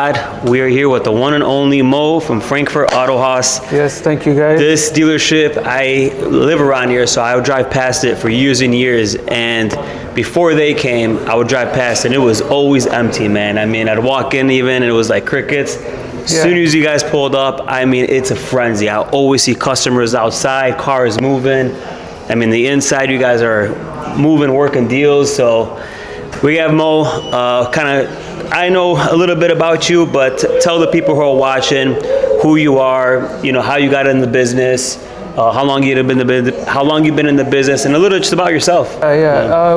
We are here with the one and only Mo from Frankfort Autohaus. Yes, thank you guys. This dealership, I live around here, so I would drive past it for years and years. And before they came, I would drive past and it was always empty, man. I mean, I'd walk in even and it was like crickets. As soon as you guys pulled up, I mean, it's a frenzy. I always see customers outside, cars moving. I mean, the inside, you guys are moving, working deals. So we have Mo, I know a little bit about you, but tell the people who are watching who you are, you know, how you got in the business, how long you've been in the business, and a little just about yourself.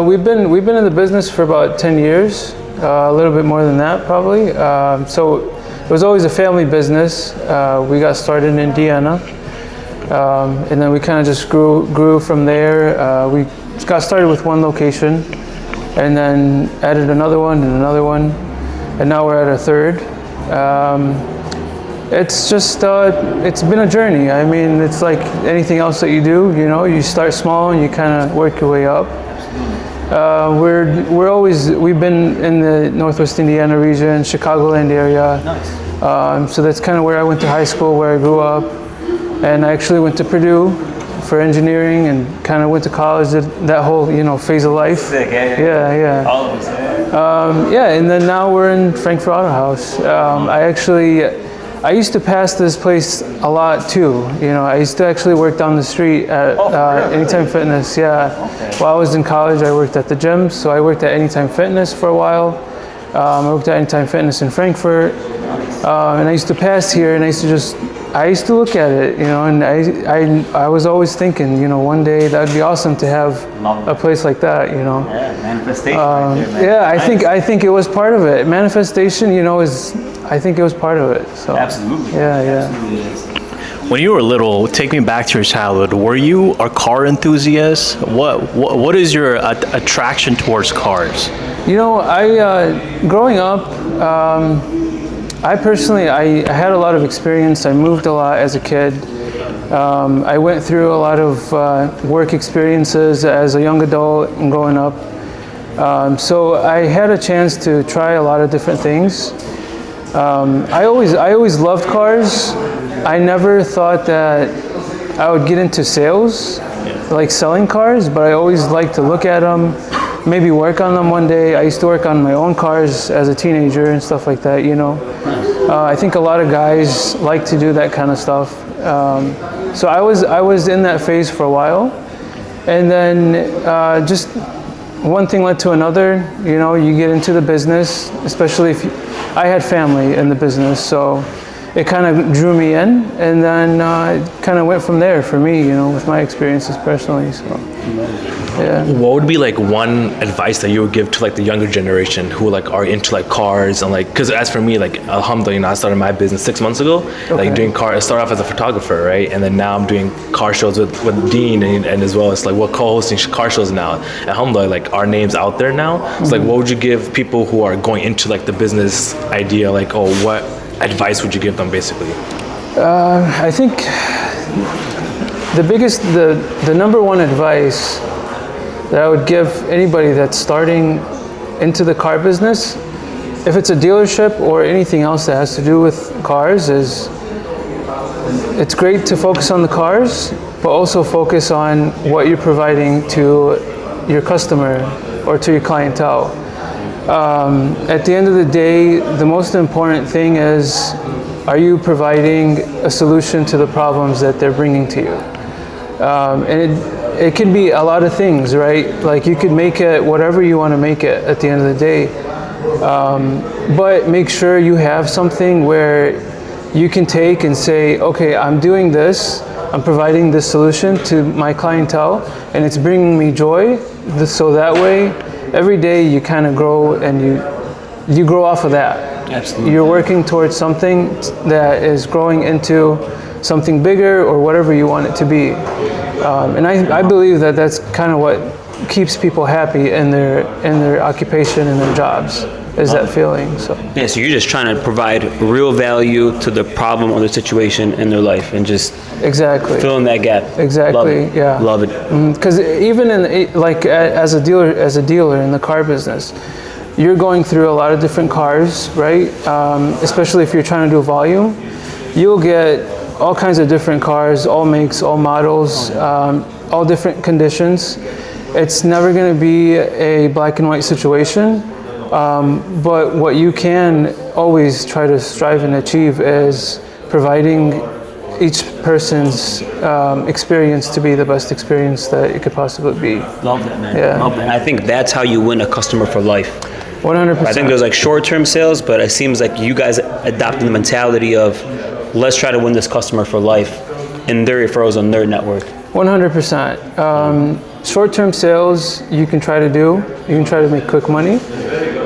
We've been in the business for about 10 years, a little bit more than that probably. So it was always a family business. We got started in Indiana, and then we kind of just grew from there. We got started with one location, and then added another one and another one. And now we're at our third. It's just, it's been a journey. I mean, it's like anything else that you do, you know, you start small and you kind of work your way up. We've been in the Northwest Indiana region, Chicagoland area. Nice. So that's kind of where I went to high school, where I grew up. And I actually went to Purdue for engineering and kind of went to college, that whole, you know, phase of life. Sick, eh? Yeah. All of us, and then now we're in Frankfort Autohaus. I used to pass this place a lot too. You know, I used to actually work down the street at Anytime Fitness. While I was in college, I worked at the gym, so I worked at Anytime Fitness for a while. I worked at Anytime Fitness in Frankfurt, and I used to pass here, and I used to look at it, you know, and I was always thinking, you know, one day that would be awesome to have a place like that, you know. Yeah, manifestation. Right there, man. Yeah, I think it was part of it. Manifestation, you know, I think it was part of it. So absolutely. Yeah. Absolutely is. When you were little, take me back to your childhood. Were you a car enthusiast? What is your attraction towards cars? You know, growing up, I personally, I had a lot of experience. I moved a lot as a kid. I went through a lot of work experiences as a young adult and growing up. So I had a chance to try a lot of different things. I always loved cars. I never thought that I would get into sales, like selling cars, but I always liked to look at them, maybe work on them one day. I used to work on my own cars as a teenager and stuff like that, you know. I think a lot of guys like to do that kind of stuff. So I was in that phase for a while, and then just one thing led to another. You know, you get into the business, especially if I had family in the business, so it kind of drew me in, and then it kind of went from there for me, you know, with my experiences personally. So, yeah. What would be like one advice that you would give to like the younger generation who like are into like cars and like, because as for me, like alhamdulillah, you know, I started my business 6 months ago, like doing car. I started off as a photographer, right, and then now I'm doing car shows with Dean and as well as like we're co-hosting car shows now. And alhamdulillah, like our name's out there now. So like, what would you give people who are going into like the business idea? Like, what advice would you give them basically? I think the number one advice that I would give anybody that's starting into the car business, if it's a dealership or anything else that has to do with cars, is it's great to focus on the cars, but also focus on what you're providing to your customer or to your clientele. At the end of the day, the most important thing is, are you providing a solution to the problems that they're bringing to you? And it can be a lot of things, right? Like you could make it whatever you want to make it at the end of the day. But make sure you have something where you can take and say, okay, I'm doing this, I'm providing this solution to my clientele, and it's bringing me joy. So that way, every day you kind of grow and you grow off of that. Absolutely. You're working towards something that is growing into something bigger or whatever you want it to be. And I believe that that's kind of what keeps people happy in their occupation and their jobs, is that feeling. So yeah, so you're just trying to provide real value to the problem or the situation in their life, and just fill in that gap. Exactly. Love it. Because even in like as a dealer in the car business, you're going through a lot of different cars, right? Especially if you're trying to do volume, you'll get all kinds of different cars, all makes, all models, all different conditions. It's never going to be a black and white situation, but what you can always try to strive and achieve is providing each person's experience to be the best experience that it could possibly be. Love that, man. Yeah. Love that. I think that's how you win a customer for life. 100%. I think there's like short-term sales, but it seems like you guys adopting the mentality of let's try to win this customer for life in their referrals on their network. 100%. Short-term sales you can try to do. You can try to make quick money,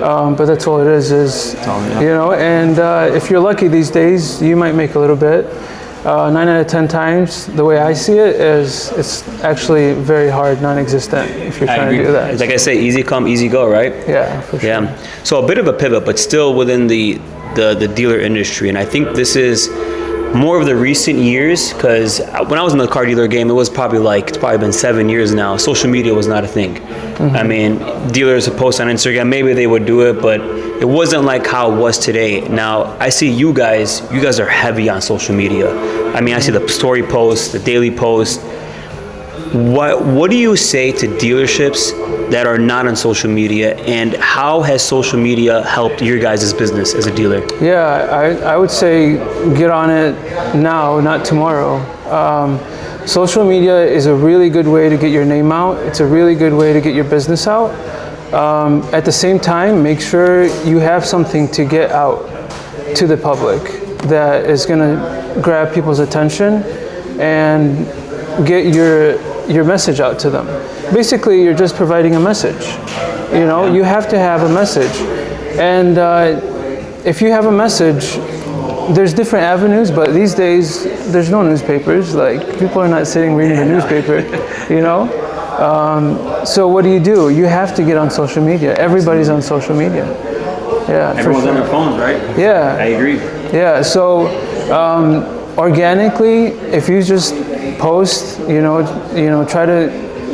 but that's all it is you know. And if you're lucky these days, you might make a little bit. 9 out of 10 times, the way I see it is, it's actually very hard, non-existent if you're trying to do that. Like I say, easy come, easy go, right? Yeah, for sure. Yeah. So a bit of a pivot, but still within the dealer industry, and I think this is more of the recent years, because when I was in the car dealer game, it's probably been 7 years now. Social media was not a thing. Mm-hmm. I mean, dealers would post on Instagram, maybe they would do it, but it wasn't like how it was today. Now, I see you guys are heavy on social media. I mean, I see the story posts, the daily posts. What do you say to dealerships that are not on social media, and how has social media helped your guys' business as a dealer? Yeah, I would say get on it now, not tomorrow. Social media is a really good way to get your name out. It's a really good way to get your business out. At the same time, make sure you have something to get out to the public that is going to grab people's attention and get your message out to them. Basically, you're just providing a message. You know, you have to have a message. And if you have a message, there's different avenues, but these days, there's no newspapers. Like, people are not sitting reading the newspaper, you know? So what do? You have to get on social media. Everybody's on social media. Yeah, everyone's on their phones, right? Yeah. I agree. Yeah, so organically, if you just post, you know, try to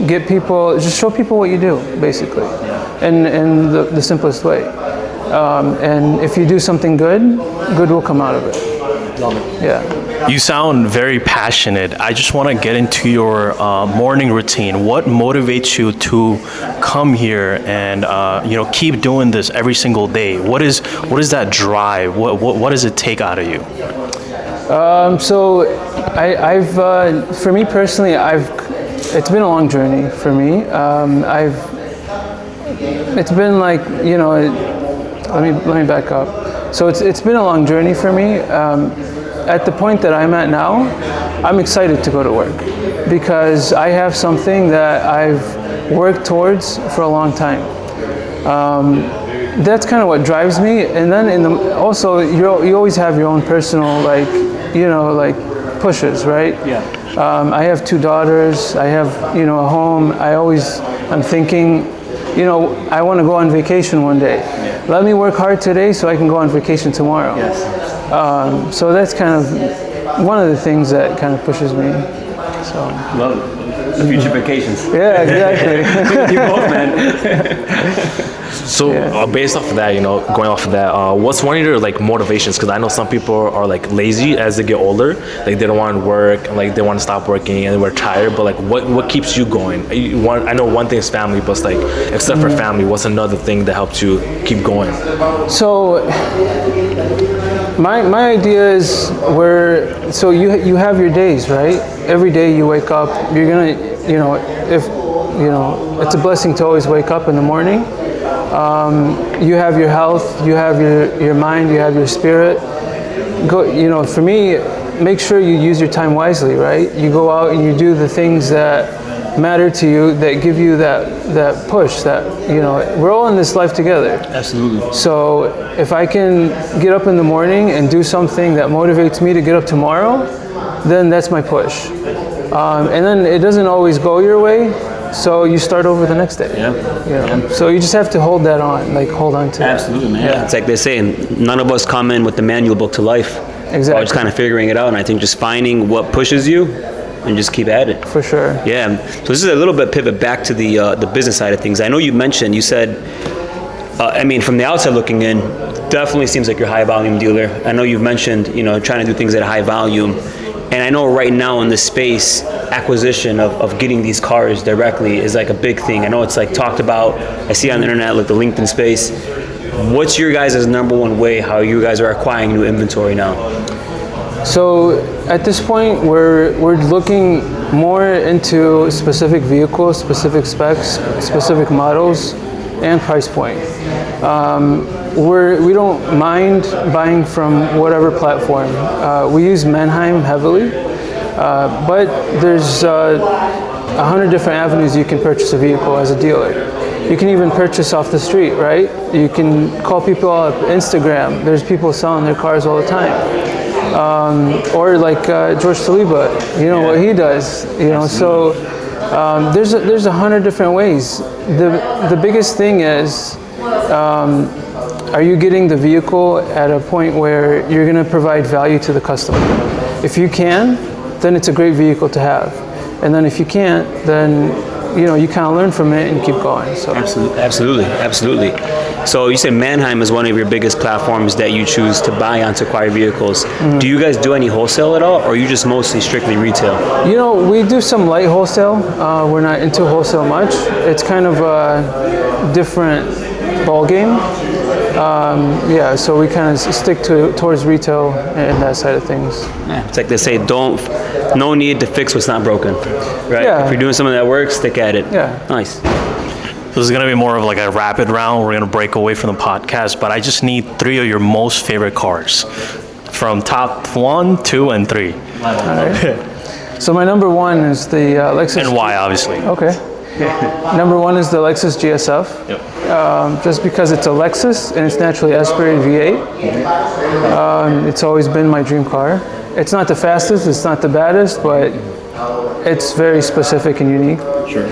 get people, just show people what you do, basically, in the simplest way. And if you do something good will come out of it. Love it. Yeah. You sound very passionate. I just want to get into your morning routine. What motivates you to come here and keep doing this every single day? What is that drive? What does it take out of you? So I've for me personally, it's been a long journey for me. It's been like, you know, let me back up. So it's been a long journey for me. At the point that I'm at now, I'm excited to go to work because I have something that I've worked towards for a long time. That's kind of what drives me. And then also you always have your own personal pushes, right? Yeah. I have 2 daughters. I have a home. I'm thinking, I want to go on vacation one day. Yeah. Let me work hard today so I can go on vacation tomorrow. Yes. So that's kind of one of the things that kind of pushes me. So. Love it. The future vacations. Yeah, exactly. You both, man. So based off of that, going off of that, what's one of your motivations? Because I know some people are lazy as they get older, they don't want to work, they want to stop working and they're tired. But what keeps you going? I know one thing is family, but except for family, what's another thing that helps you keep going? So my idea is you have your days, right? Every day you wake up, you're gonna, it's a blessing to always wake up in the morning. You have your health, you have your mind, you have your spirit. For me, make sure you use your time wisely, right? You go out and you do the things that matter to you, that give you that push, that, we're all in this life together. Absolutely. So if I can get up in the morning and do something that motivates me to get up tomorrow, then that's my push. And then it doesn't always go your way, so you start over the next day. Yeah. So you just have to hold that on, hold on to that. Absolutely, man. Yeah. It's like they're saying, none of us come in with the manual book to life. Exactly. We're just kind of figuring it out, and I think just finding what pushes you and just keep at it. For sure. Yeah. So this is a little bit pivot back to the business side of things. I know you said I mean, from the outside looking in, definitely seems like you're a high volume dealer. I know you've mentioned, trying to do things at a high volume. And I know right now in this space, acquisition of getting these cars directly is like a big thing. I know it's like talked about. I see on the internet, like the LinkedIn space. What's your guys' number one way how you guys are acquiring new inventory now? So at this point, we're looking more into specific vehicles, specific specs, specific models, and price point. We don't mind buying from whatever platform. We use Manheim heavily, but there's 100 different avenues you can purchase a vehicle as a dealer. You can even purchase off the street, right? You can call people up, Instagram. There's people selling their cars all the time. Or like George Saliba, what he does, so there's 100 different ways. The biggest thing is, are you getting the vehicle at a point where you're going to provide value to the customer? If you can, then it's a great vehicle to have. And then if you can't, then you kind of learn from it and keep going. So Absolutely. So you said Manheim is one of your biggest platforms that you choose to buy on to acquire vehicles. Mm-hmm. Do you guys do any wholesale at all, or are you just mostly strictly retail? We do some light wholesale. We're not into wholesale much. It's kind of a different ball game. So we kind of stick towards retail and that side of things. Yeah, it's like they say, no need to fix what's not broken, right? Yeah. If you're doing something that works, stick at it. Yeah. Nice. This is going to be more of like a rapid round. We're going to break away from the podcast, but I just need 3 of your most favorite cars from top 1, 2, and 3. All right. So my number 1 is the Lexus. And why, obviously. Okay. Number 1 is the Lexus GSF. Yep. Just because it's a Lexus and it's naturally aspirated V8. It's always been my dream car. It's not the fastest, it's not the baddest, but it's very specific and unique. Sure.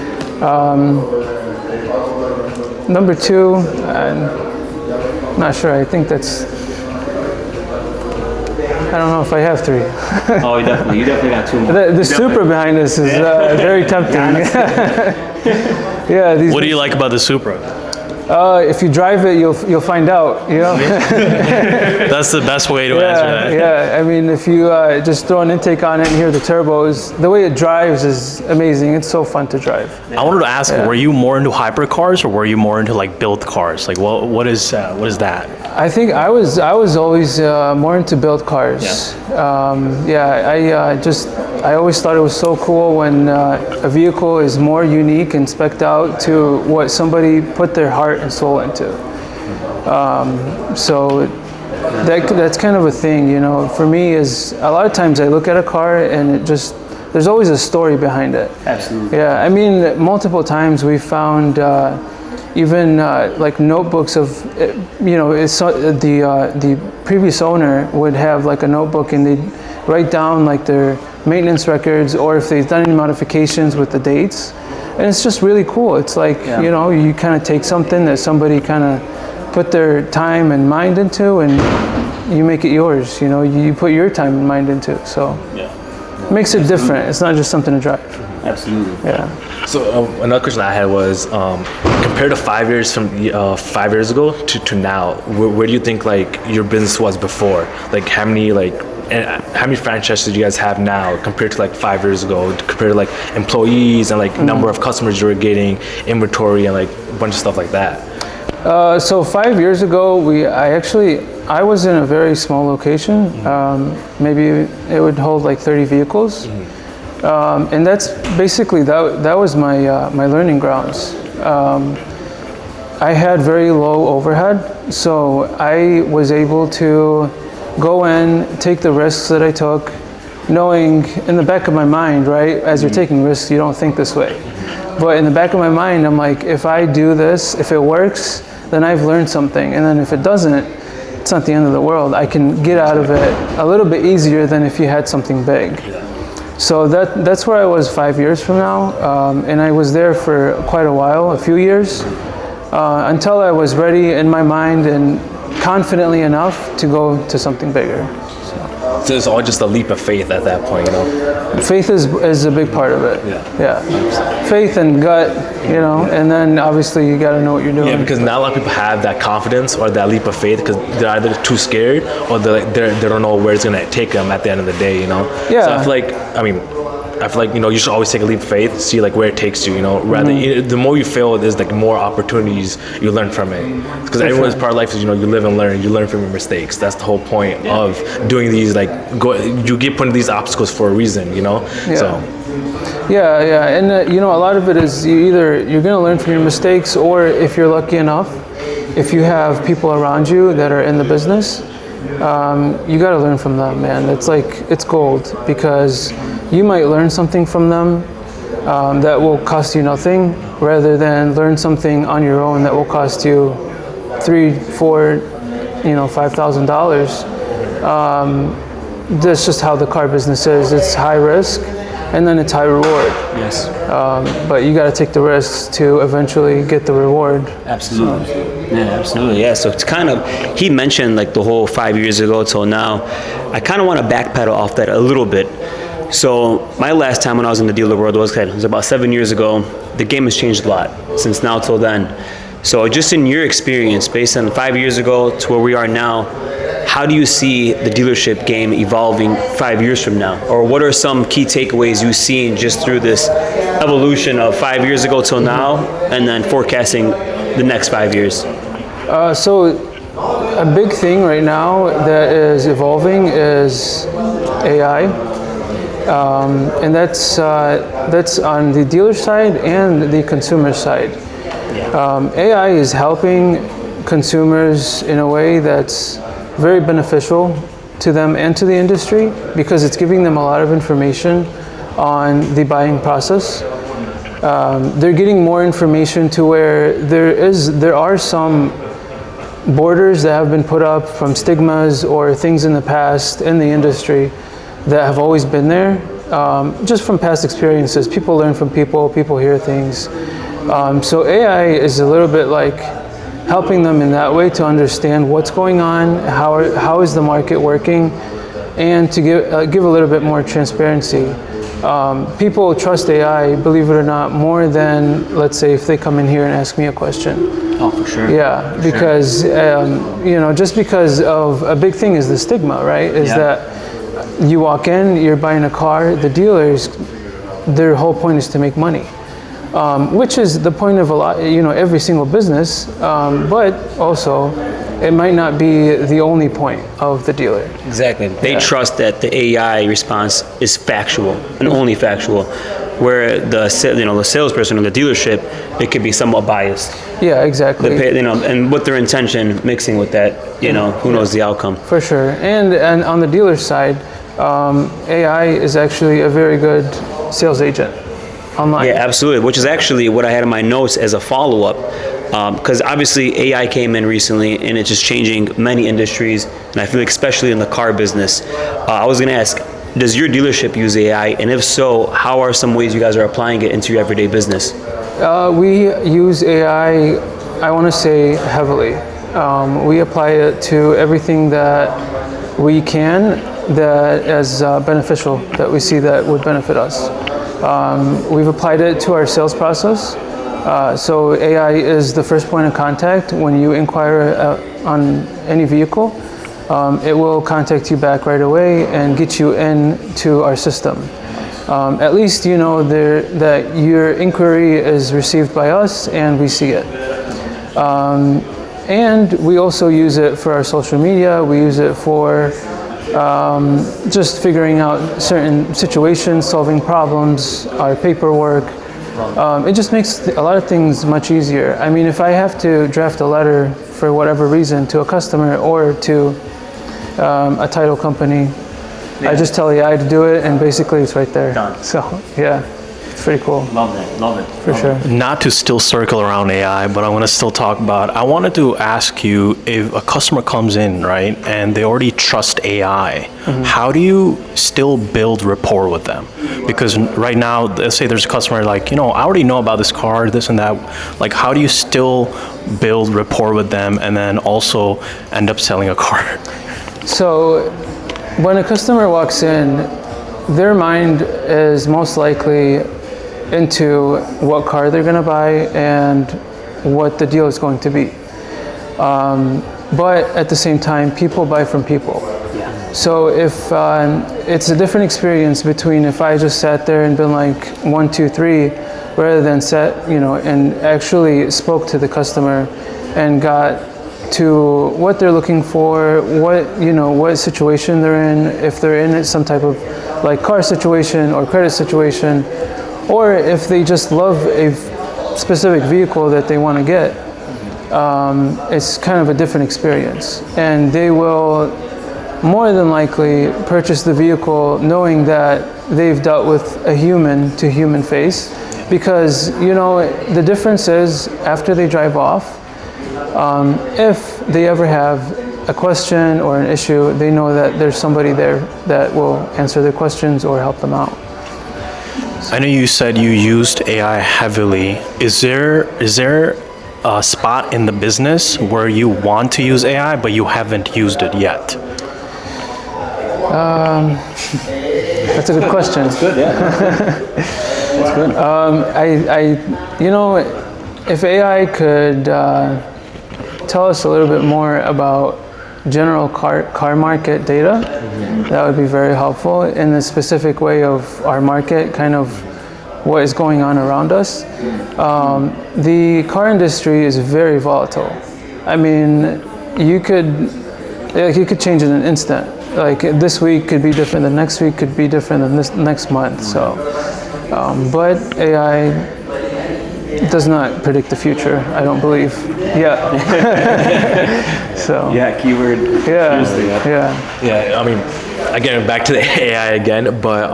Number 2, I'm not sure. I think that's. I don't know if I have 3. Oh, you definitely got 2 more. The Supra behind us is very tempting. Yeah. What do you like about the Supra? If you drive it, you'll find out. That's the best way to answer that. Yeah. I mean, if you just throw an intake on it and hear the turbos, the way it drives is amazing. It's so fun to drive. I wanted to ask, were you more into hypercars or were you more into like build cars? Like, what is that? I think I was always more into build cars. I always thought it was so cool when a vehicle is more unique and spec'd out to what somebody put their heart and soul into. So that's kind of a thing, for me is a lot of times I look at a car and there's always a story behind it. Absolutely. Yeah, I mean, multiple times we found even like notebooks of, the previous owner would have like a notebook and they'd write down like their maintenance records or if they've done any modifications with the dates. And it's just really cool. It's like, you kind of take something that somebody kind of put their time and mind into and you make it yours. You put your time and mind into it. So it makes it different. It's not just something to drive. Absolutely. Yeah. So another question I had was, compared to 5 years from 5 years ago to now, where do you think like your business was before? Like how many franchises do you guys have now compared to like 5 years ago? Compared to like employees and like number of customers you were getting, inventory, and like a bunch of stuff like that. So 5 years ago, I was in a very small location. Maybe it would hold like 30 vehicles. And that's basically, that was my learning grounds. I had very low overhead, so I was able to go in, take the risks that I took, knowing in the back of my mind, right, as you're taking risks, you don't think this way. But in the back of my mind, I'm like, if I do this, if it works, then I've learned something. And then if it doesn't, it's not the end of the world. I can get out of it a little bit easier than if you had something big. So that's where I was 5 years from now. And I was there for quite a while, a few years, until I was ready in my mind and confidently enough to go to something bigger. So. So it's all just a leap of faith at that point, you know? Faith is a big part of it. Yeah. Faith and gut, you know, and then obviously you got to know what you're doing. Yeah, because not a lot of people have that confidence or that leap of faith because they're either too scared or they don't know where it's going to take them at the end of the day, you know? Yeah. So I feel like, you know, you should always take a leap of faith, see like where it takes you, you know, rather, the more you fail, there's like more opportunities you learn from it. Because everyone's part of life is, you know, you live and learn, you learn from your mistakes. That's the whole point of doing these, like, you get put in these obstacles for a reason, you know? Yeah. So. Yeah, and you know, a lot of it is you're going to learn from your mistakes, or if you're lucky enough, if you have people around you that are in the business, you got to learn from them, man. It's gold, because you might learn something from them that will cost you nothing, rather than learn something on your own that will cost you $3, $4, you know, $5,000. That's just how the car business is. It's high risk, and then it's high reward. Yes. But you got to take the risks to eventually get the reward. Absolutely. Yeah, absolutely. Yeah. So it's kind of, he mentioned like the whole 5 years ago till now. I kind of want to backpedal off that a little bit. So my last time when I was in the dealer world was about 7 years ago. The game has changed a lot since now till then. So just in your experience, based on 5 years ago to where we are now, how do you see the dealership game evolving 5 years from now? Or what are some key takeaways you've seen just through this evolution of 5 years ago till now, and then forecasting the next 5 years? So a big thing right now that is evolving is AI. And that's on the dealer side and the consumer side. AI is helping consumers in a way that's very beneficial to them and to the industry, because it's giving them a lot of information on the buying process. They're getting more information to where there are some borders that have been put up from stigmas or things in the past in the industry that have always been there, just from past experiences. People learn from people hear things. So AI is a little bit like helping them in that way to understand what's going on, how is the market working, and to give a little bit more transparency. People trust AI, believe it or not, more than, let's say, if they come in here and ask me a question. Oh, for sure. Yeah, because you know, just because of a big thing is the stigma, right? Is that you walk in, you're buying a car, the dealers, their whole point is to make money, which is the point of every single business, but also it might not be the only point of the dealer. Exactly. They trust that the AI response is factual and only factual, where the salesperson or the dealership, it could be somewhat biased. Yeah, exactly. And with their intention mixing with that, who knows the outcome. For sure. And on the dealer side, AI is actually a very good sales agent online. Yeah, absolutely. Which is actually what I had in my notes as a follow-up. Because obviously AI came in recently and it's just changing many industries, and I feel like especially in the car business. I was going to ask, does your dealership use AI? And if so, how are some ways you guys are applying it into your everyday business? We use AI, I want to say, heavily. We apply it to everything that we can that is beneficial, that we see that would benefit us. We've applied it to our sales process. So AI is the first point of contact when you inquire on any vehicle. It will contact you back right away and get you into our system. At least you know that your inquiry is received by us and we see it. And we also use it for our social media. We use it for just figuring out certain situations, solving problems, our paperwork. It just makes a lot of things much easier. I mean, if I have to draft a letter for whatever reason to a customer or to a title company, I just tell AI to do it, and basically it's right there. Done. So, yeah, it's pretty cool. Love it. For sure. Not to still circle around AI, but I want to still talk about, I wanted to ask you, if a customer comes in, right, and they already trust AI, how do you still build rapport with them? Because right now, let's say there's a customer like, I already know about this car, this and that. Like, how do you still build rapport with them and then also end up selling a car? So when a customer walks in, their mind is most likely into what car they're going to buy and what the deal is going to be. But at the same time, people buy from people. So if it's a different experience between if I just sat there and been like 1, 2, 3, rather than and actually spoke to the customer and got to what they're looking for, what situation they're in, if they're in some type of like car situation or credit situation, or if they just love a specific vehicle that they want to get. It's kind of a different experience, and they will more than likely purchase the vehicle knowing that they've dealt with a human to human face, because the difference is after they drive off, if they ever have a question or an issue, they know that there's somebody there that will answer their questions or help them out. I know you said you used AI heavily. Is there a spot in the business where you want to use AI but you haven't used it yet? That's a good question. That's good, yeah. That's good. If AI could tell us a little bit more about general car market data, that would be very helpful in the specific way of our market, kind of what is going on around us. The car industry is very volatile. I mean, you could change in an instant. Like this week could be different, the next week could be different than this next month. So, but AI does not predict the future, I don't believe. Yeah. So. Yeah, keyword. Yeah. Seriously, Yeah, I mean, again, back to the AI again, but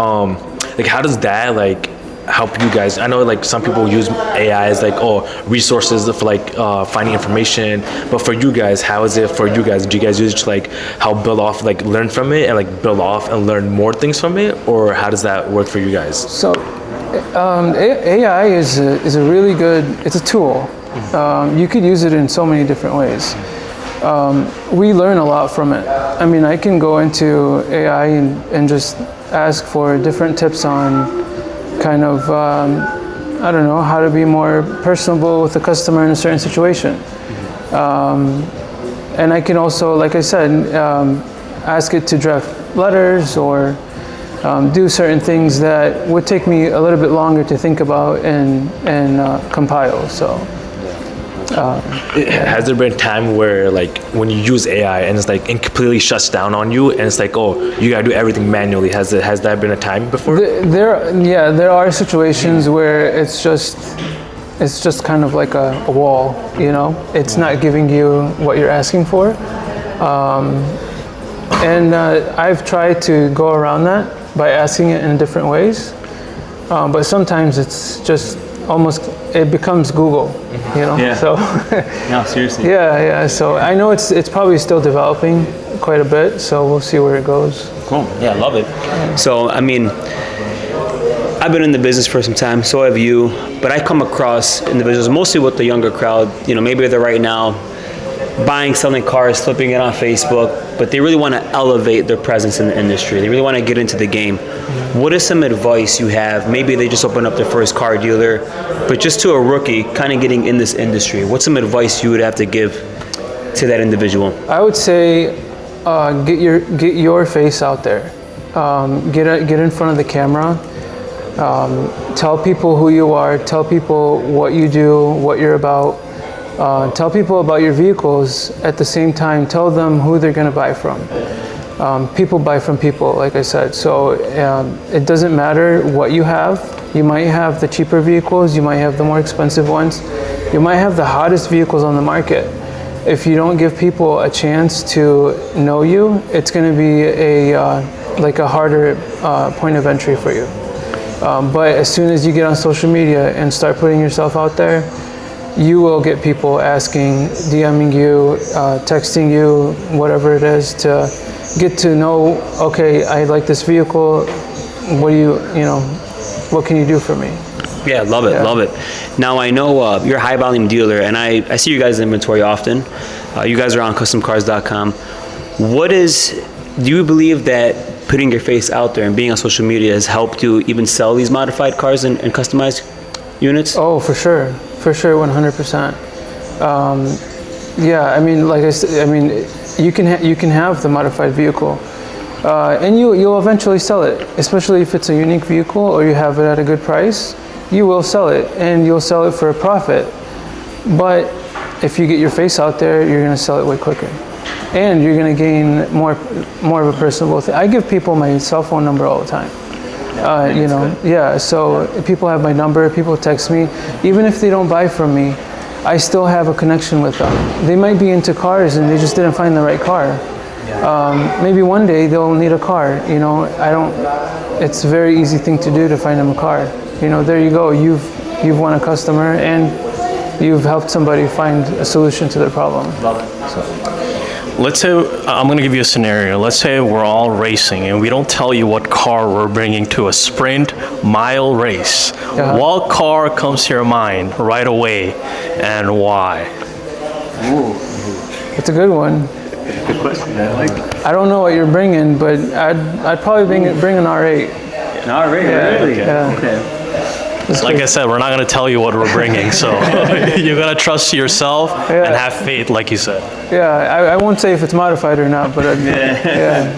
like, how does that like help you guys? I know like some people use AI as like resources for like finding information, but for you guys, how is it for you guys? Do you guys use it to like help build off, like learn from it and like build off and learn more things from it, or how does that work for you guys? So AI is a really good, it's a tool. You could use it in so many different ways. We learn a lot from it. I mean, I can go into AI and just ask for different tips on kind of, I don't know, how to be more personable with the customer in a certain situation. And I can also, like I said, ask it to draft letters or do certain things that would take me a little bit longer to think about and compile. So. Has there been a time where like when you use AI and it's like it completely shuts down on you and it's like, you gotta do everything manually? Has that been a time before? There are situations where it's just kind of like a wall, it's not giving you what you're asking for. And I've tried to go around that by asking it in different ways. But sometimes it's just it becomes Google, Yeah. So. No, seriously. Yeah. So I know it's probably still developing quite a bit. So we'll see where it goes. Cool. Yeah, I love it. So, I mean, I've been in the business for some time, so have you, but I come across individuals, mostly with the younger crowd, maybe they're right now buying, selling cars, flipping it on Facebook, but they really want to elevate their presence in the industry. They really want to get into the game. What is some advice you have? Maybe they just opened up their first car dealer, but just to a rookie kind of getting in this industry, what's some advice you would have to give to that individual? I would say get your face out there. Get in front of the camera. Tell people who you are. Tell people what you do, what you're about. Tell people about your vehicles. At the same time, tell them who they're going to buy from. People buy from people, like I said. So it doesn't matter what you have. You might have the cheaper vehicles. You might have the more expensive ones. You might have the hottest vehicles on the market. If you don't give people a chance to know you, it's going to be a harder point of entry for you. But as soon as you get on social media and start putting yourself out there, you will get people asking, DMing you, texting you, whatever it is, to get to know, okay, I like this vehicle, what can you do for me? Yeah, love it. Now, I know you're a high volume dealer, and I see you guys in inventory often. You guys are on customcars.com. What is do you believe that putting your face out there and being on social media has helped you even sell these modified cars and customized units? Oh, for sure, 100%. Yeah, I mean, like I said, I mean, you can have the modified vehicle, and you'll eventually sell it, especially if it's a unique vehicle or you have it at a good price. You will sell it, and you'll sell it for a profit. But if you get your face out there, you're going to sell it way quicker, and you're going to gain more of a personable thing. I give people my cell phone number all the time. You know, yeah. So people have my number. People text me, even if they don't buy from me. I still have a connection with them. They might be into cars and they just didn't find the right car. Maybe one day they'll need a car. You know, it's a very easy thing to do to find them a car. You know, there you go. You've won a customer and you've helped somebody find a solution to their problem. Love it. Let's say, I'm going to give you a scenario. Let's say we're all racing and we don't tell you what car we're bringing to a sprint mile race. What car comes to your mind right away and why? It's a good one. Good question. I like it. I don't know what you're bringing, but I'd probably bring an R8. An R8, really? Yeah. Okay. Like I said, we're not going to tell you what we're bringing, so you got to trust yourself and have faith, like you said. Yeah, I won't say if it's modified or not, but yeah,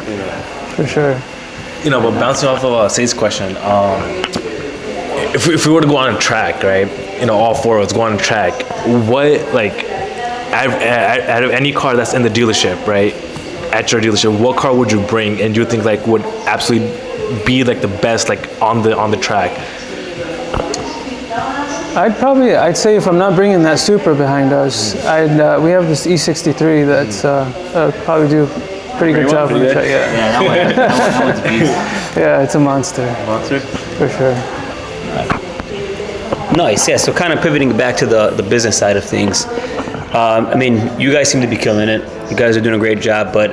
for sure. You know, but bouncing off of Said's question, if we were to go on a track, right? You know, all four of us go on a track. What, like, out of any car that's in the dealership, right? At your dealership, what car would you bring, and you think like would absolutely be like the best, like on the track? I'd say if I'm not bringing that Supra behind us, we have this E63 that's probably do a pretty good job on the track. Yeah, that one's a beast. Yeah, it's a monster. Monster? For sure. Nice, yeah. So kind of pivoting back to the business side of things. I mean, you guys seem to be killing it. You guys are doing a great job, but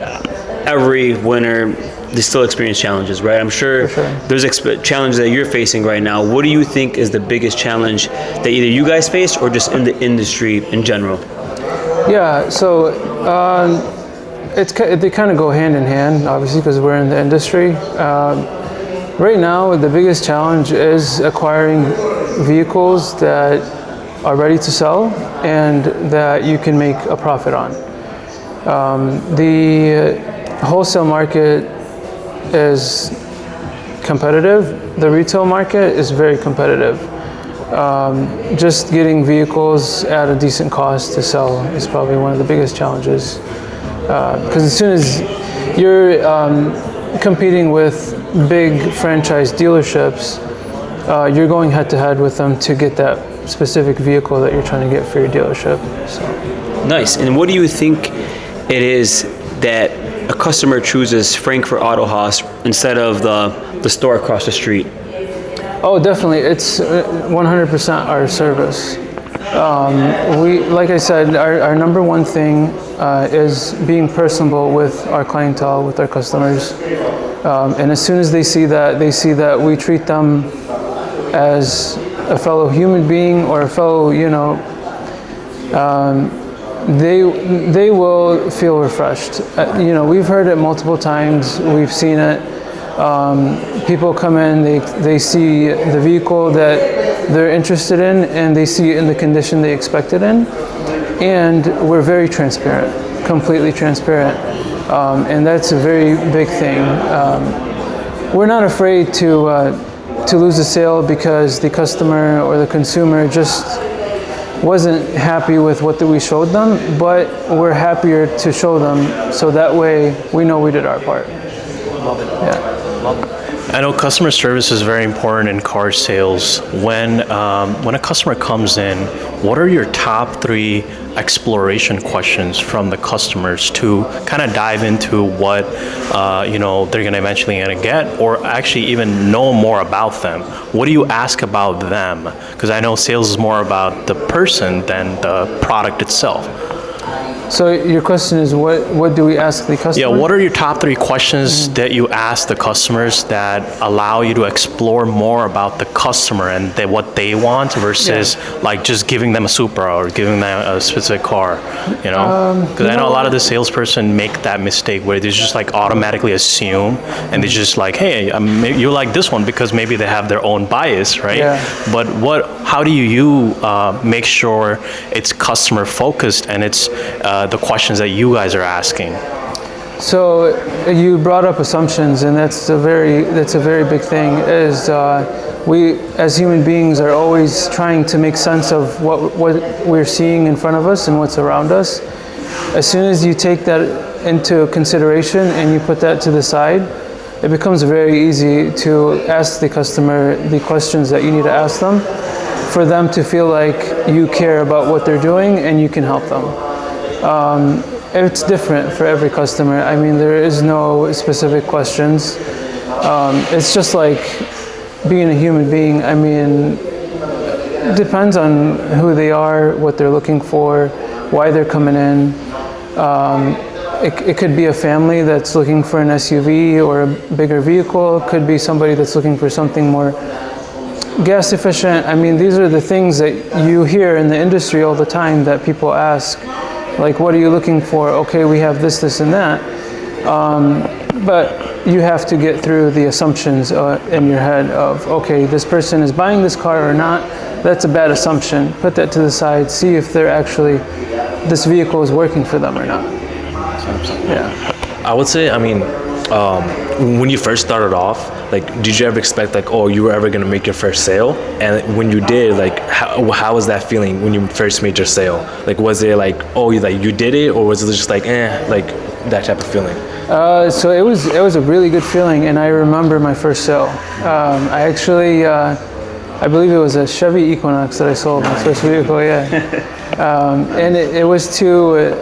every winter, they still experience challenges, right? I'm sure there's challenges that you're facing right now. What do you think is the biggest challenge that either you guys face or just in the industry in general? Yeah, so they kind of go hand in hand, obviously, because we're in the industry. Right now, the biggest challenge is acquiring vehicles that are ready to sell and that you can make a profit on. The wholesale market is competitive. The retail market is very competitive. Just getting vehicles at a decent cost to sell is probably one of the biggest challenges. Because as soon as you're competing with big franchise dealerships, you're going head to head with them to get that specific vehicle that you're trying to get for your dealership. So. Nice. And what do you think it is that a customer chooses Frankfort Autohaus instead of the store across the street? Oh, definitely. It's 100% our service. Like I said, our number one thing is being personable with our clientele, with our customers. And as soon as they see that we treat them as a fellow human being or a fellow, they will feel refreshed. We've heard it multiple times. We've seen it. People come in, they see the vehicle that they're interested in, and they see it in the condition they expect it in. And we're very transparent, completely transparent. And that's a very big thing. We're not afraid to lose a sale because the customer or the consumer just wasn't happy with what we showed them, but we're happier to show them so that way we know we did our part. Love it. Yeah. Love it. I know customer service is very important in car sales. When a customer comes in, what are your top 3 exploration questions from the customers to kind of dive into what they're going to eventually get, or actually even know more about them? What do you ask about them? Because I know sales is more about the person than the product itself. So your question is, what do we ask the customer? Yeah, what are your top 3 questions that you ask the customers that allow you to explore more about the customer and what they want versus like just giving them a Supra or giving them a specific car, you know? Because I know a lot of the salesperson make that mistake where they just like automatically assume and they just like, hey, you like this one because maybe they have their own bias, right? Yeah. But how do you make sure it's customer focused and it's the questions that you guys are asking? So you brought up assumptions, and that's a very big thing. Is we as human beings are always trying to make sense of what we're seeing in front of us and what's around us. As soon as you take that into consideration and you put that to the side, it becomes very easy to ask the customer the questions that you need to ask them, for them to feel like you care about what they're doing and you can help them. It's different for every customer. I mean, there is no specific questions. It's just like being a human being. I mean, it depends on who they are, what they're looking for, why they're coming in. It could be a family that's looking for an SUV or a bigger vehicle. It could be somebody that's looking for something more gas efficient. I mean, these are the things that you hear in the industry all the time that people ask. Like, what are you looking for? Okay, we have this, this, and that. But you have to get through the assumptions in your head of, okay, this person is buying this car or not. That's a bad assumption. Put that to the side. See if they're actually, this vehicle is working for them or not. Yeah. I would say, I mean, when you first started off, like, did you ever expect like, oh, you were ever gonna make your first sale? And when you did, like, how was that feeling when you first made your sale? Like, was it like, oh, you did it, or was it just like, like that type of feeling? So it was a really good feeling, and I remember my first sale. I actually, I believe it was a Chevy Equinox that I sold, my first vehicle. Yeah, and it was to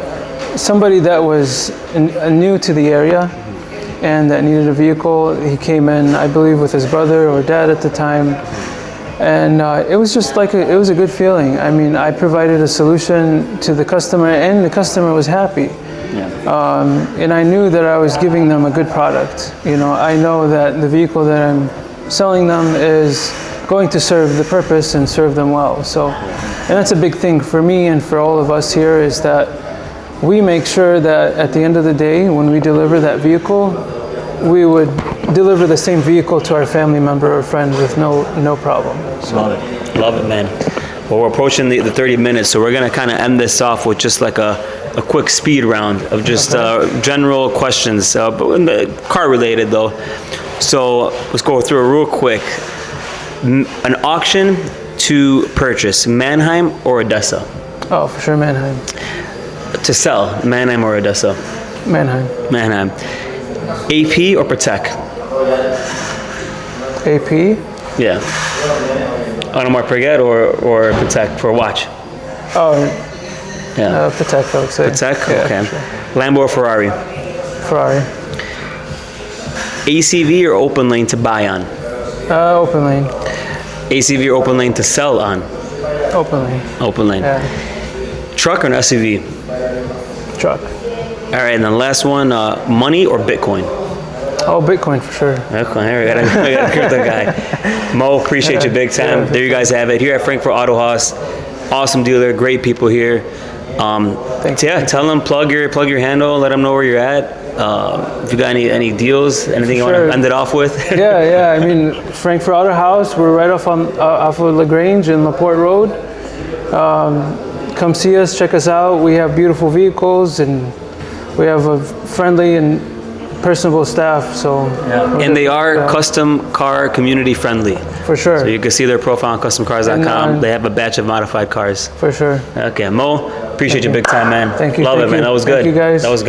somebody that was new to the area and that needed a vehicle. He came in, I believe, with his brother or dad at the time, and it was just like it was a good feeling. I mean, I provided a solution to the customer, and the customer was happy. Yeah. And I knew that I was giving them a good product. You know, I know that the vehicle that I'm selling them is going to serve the purpose and serve them well. So, and that's a big thing for me and for all of us here, is that we make sure that at the end of the day, when we deliver that vehicle, we would deliver the same vehicle to our family member or friend with no problem. So. Love it, man. Well, we're approaching the 30 minutes, so we're gonna kind of end this off with just like a quick speed round of just general questions, but car related though. So let's go through it real quick. An auction to purchase, Mannheim or Odessa? Oh, for sure, Mannheim. To sell, Mannheim or Odessa? Mannheim. Mannheim. AP or Patek? AP? Yeah. Audemars Piguet or Patek for a watch? Oh, Yeah. Patek, I would say. Patek? Yeah, Okay. sure. Lambo or Ferrari? Ferrari. ACV or open lane to buy on? Open lane. ACV or open lane to sell on? Open lane. Open lane. Yeah. Truck or an SUV? Truck. All right, and then last one, money or Bitcoin? Oh, Bitcoin for sure. Bitcoin, here we got a crypto guy. Mo, appreciate you big time. Yeah. There you guys have it. Here at Frankfort Autohaus, awesome dealer, great people here. Thanks. So yeah, tell them, plug your handle, let them know where you're at. If you got any deals, anything you want Sure. to end it off with? Yeah. I mean, Frankfort Autohaus. We're right off of LaGrange and LaPorte Road. Come see us, check us out. We have beautiful vehicles, and we have a friendly and personable staff. So And they are custom car community friendly. for sure. So you can see their profile on customcars.com. And, They have a batch of modified cars. For sure. Okay, Mo, appreciate you big time, man. Thank you. Love Thank it, man. you. That was good. Thank you, guys. That was good.